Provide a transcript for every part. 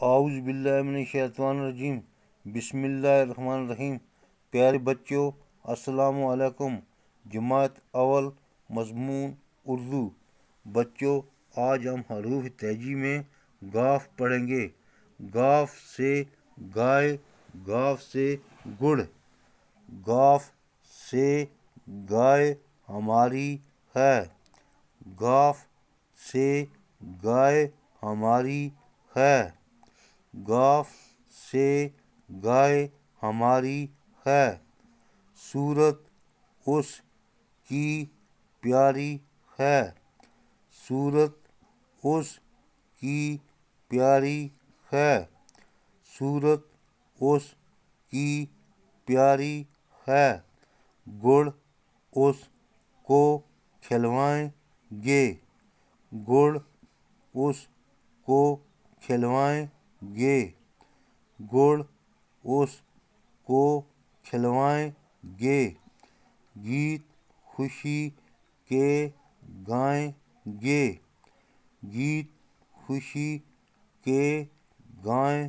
اعوذ باللہ من الشیطان الرجیم، بسم اللہ الرحمن الرحیم۔ پیارے بچوں، السلام علیکم۔ جماعت اول، مضمون اردو۔ بچوں، آج ہم حروف تہجی میں گ پڑھیں گے۔ گ سے گائے، گ سے گڑ، گ سے گائے ہماری ہے، گ سے گائے ہماری ہے، گ سے گائے ہماری ہے۔ صورت اس کی پیاری ہے، صورت اس کی پیاری ہے، صورت اس کی پیاری ہے۔ گڑ اس کو کھلوائیں گے، گڑ اس کو کھلوائیں گے، گڑ اس کو کھلوائیں گے۔ گیت خوشی کے گائیں گے، گیت خوشی کے گائیں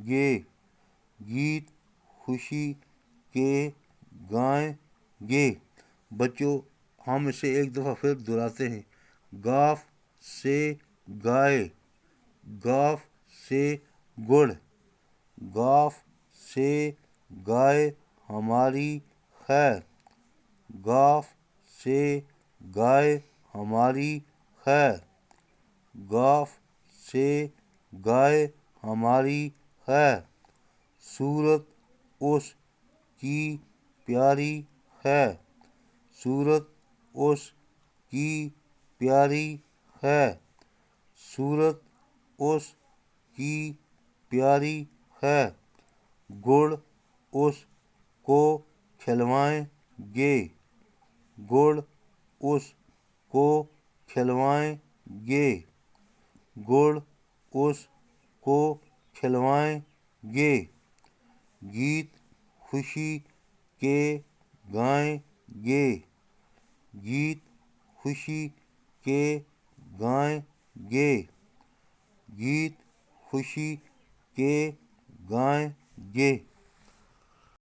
گے، گیت خوشی کے گائیں گے۔ بچوں، ہم اسے ایک دفعہ پھر دہراتے ہیں۔ گ سے گائے، گ سے گڑ، گ سے گائے ہماری ہے، گ سے گائے ہماری ہے، گ سے گائے ہماری ہے۔ صورت اس کی پیاری ہے، صورت اس کی پیاری ہے، صورت اس کی پیاری ہے۔ گڑ اس کو کھلوائیں گے، گڑ اس کو کھلوائیں گے، گڑ اس کو کھلوائیں گے۔ گیت خوشی کے گائیں گے، گیت خوشی کے گائیں گے، گیت خوشی کے گائیں گے۔